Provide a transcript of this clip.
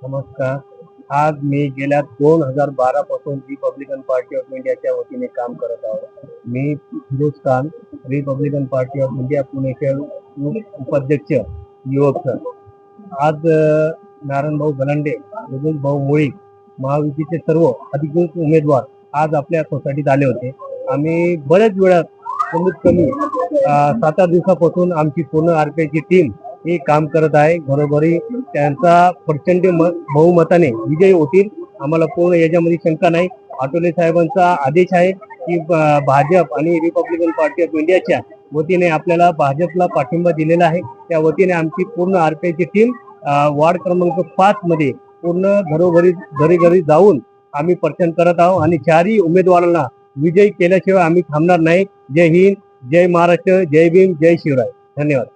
नमस्कार. आज मी गेल्या 2012 पासून रिपब्लिकन पार्टी ऑफ इंडियाच्या वतीने काम करत आहोत. मी Firoz Khan, Republican Party of India पुणेचे उपाध्यक्ष युवक सर. आज नारायणभाऊ गलांडे, योगेश भाऊ मुळीक, महायुतीचे सर्व अधिकृत उमेदवार आज आपल्या सोसायटीत आले होते. आम्ही बऱ्याच वेळा कमीत कमी 7-8 दिवसापासून आमची पूर्ण आरपीआयची टीम ही काम करत आहे. घरोघरी त्यांचा प्रचंड बहुमताने विजयी होतील, आम्हाला पूर्ण याच्यामध्ये शंका नाही. आठवले साहेबांचा आदेश आहे की भाजप आणि रिपब्लिकन पार्टी ऑफ इंडियाच्या वतीने आपल्याला भाजपला पाठिंबा दिलेला आहे. त्या वतीने आमची पूर्ण आरपीआयची टीम वार्ड क्रमांक 5 मध्ये पूर्ण घरी जाऊन आम्ही प्रचार करत आहोत आणि चारही उमेदवारांना विजयी केल्याशिवाय आम्ही थांबणार नाही. जय हिंद, जय महाराष्ट्र, जय भीम, जय शिवराय. धन्यवाद.